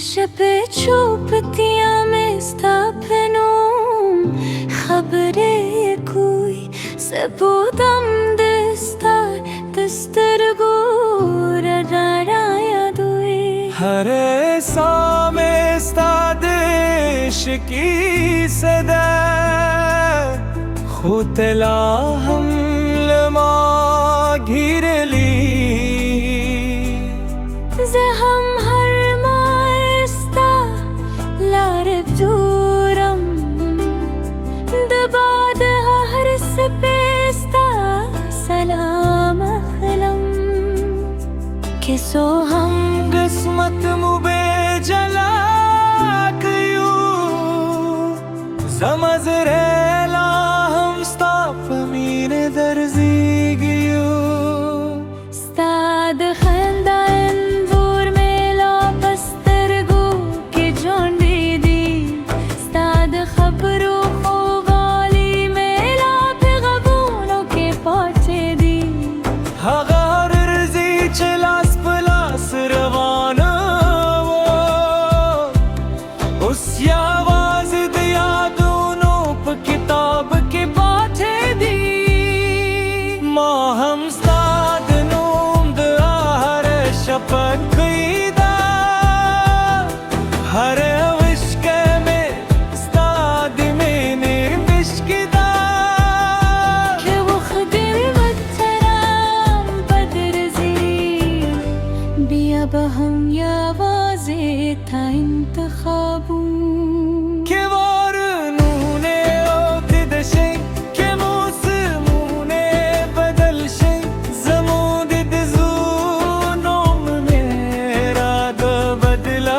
शपे चौपतियां में स्थापनों खबरे कोई सबूतम दस्तर गोर राया दुई हरे सामे देश की सदा खुतला हमलमा घिरली हम हर मायस्ता लारब दूरम दबाद हर सपेस्ता सलाम खलम किसो हम किस्मत मुबे जला गयू समझ रेला हम स्ताप मीने दर्जी गयू स्ताद खंदान वोर मेला पस्तर गो के जोंडी दी स्ताद खबरो वाली मेला पे गबूलों के पहुंचे दी हगार रजी चलास पलास रवाना वो उस आवाज दिया दोनों पे किताब के पाठे दी माँ हम स्ताद नूंद आहर शपथ खुदा हर विश्क में स्ताद मैंने विश्कदा कि वो खदिर वत्तराम बदरजी बिया बहम या वाजे था इंतखाबूं के वार नूने ओतिद शे के मौसमूने बदल शे ज़मूदिद ज़ूनोम मेरा दो बदला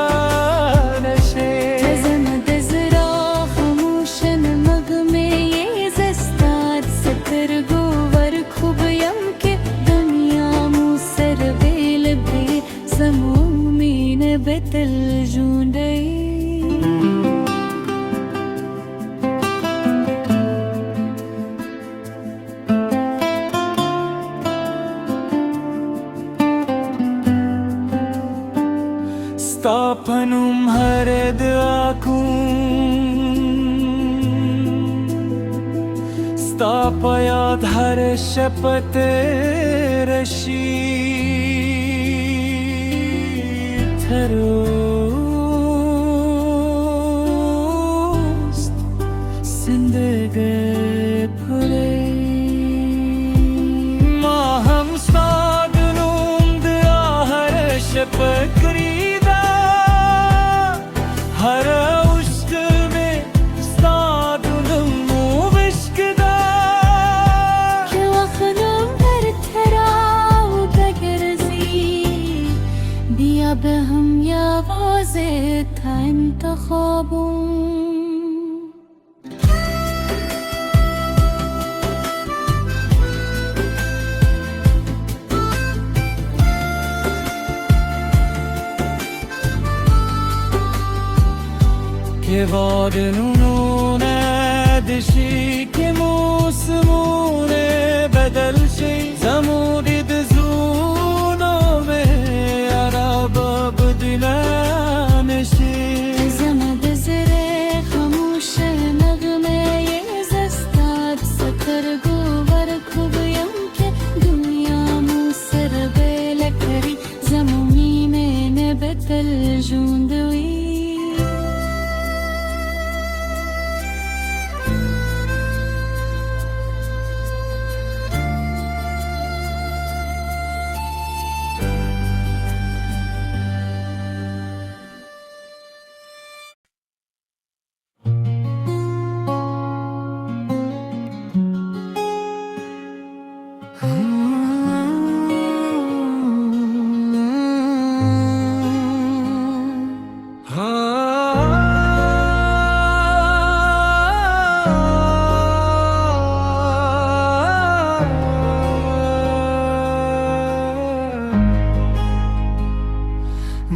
नशे तज़मद ज़रा खामोशन मग में ये ज़स्ताद सतर गोवर खुब यम के दुनिया मुसर बेल बे ज़मूमीन बेतल जूंडई स्थापनुम हरद आकूं स्थापयाद हर शपथ रशी थरोस्त जिंदगी फुले माँ हम स्ताद नूंद आहर शपथ करीदा हर उश्क में स्ताद नमो विश्कदा कि वखनम हर थराव बगरजी बिया बहम या वाजे था इंतखाबूं के बाद नूने दिशी के मौसमूने बदल शे ज़मूदिद ज़ूनो में अरब बदला नशे तज़मद ज़रे खामोश मग में ये ज़स्ताद सतर गोवर खुब यम के दुनिया मुसर बेल करी ज़मूमी में बेतल जूंदवी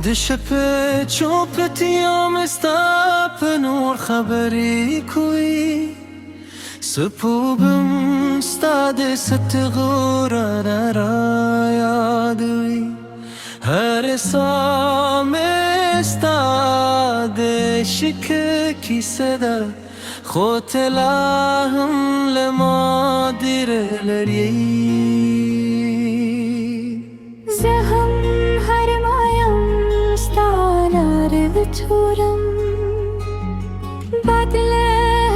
दिश पे चौपतियों में स्थापनों खबरी कोई सपूबम स्ताद सतगोरा याद हुई हर सा में स्ता عشق کی صدا خوتلاهم لما دیر لری زهم هرمایم ستانار بتورم بدل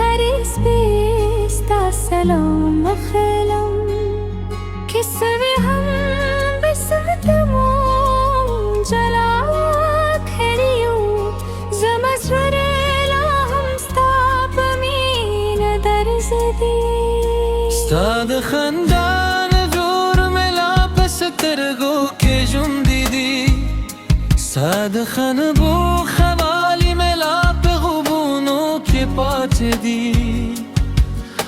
هریس بیستا سلام خلم کسوی هم بسدمون جلاک هریو زمزور لاهم ستاب مین درزدی استاد خندان دور ملا پس ترگو که جون دیدی استاد خان بو خوالی ملا په غبونو کې پاتې دی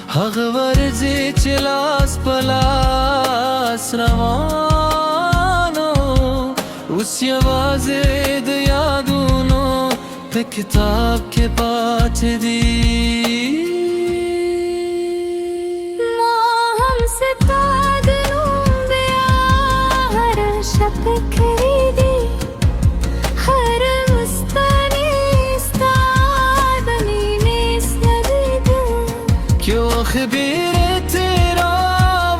هغه ورځې چې لاس په لاس روانو اوس یوازې د یادونو په کتاب کې پاتې دی ما هم ستاد نوم بیا هر شب کردی هر مستانی استاد نیست ندیدم کیوں خبیر تیرا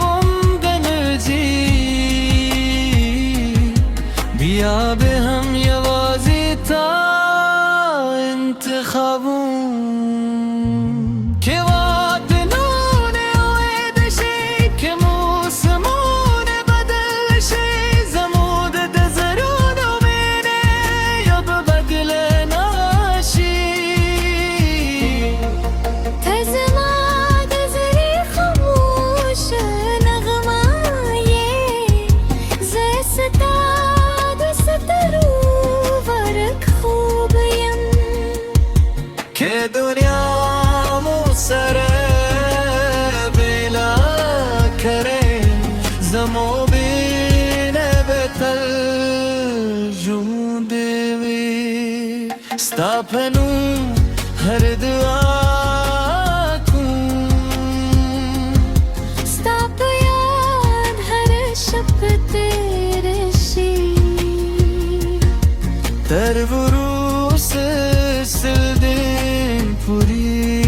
ومدنجی بیا به هم یوازی تا انتخابون که وقت نونه اوید شی که موسمون بدل شی زمود دزرون و مینه یا ببدل ناشی تزما دزری خاموش نغمایه زستاد سترو ورک خوبیم که دنیا مو سر بلا کرے زمو بین بتل جون دیوی ستاپنو هر دعا کن ستاپ یاد هر شب تیره شی در وروس سلدین پوری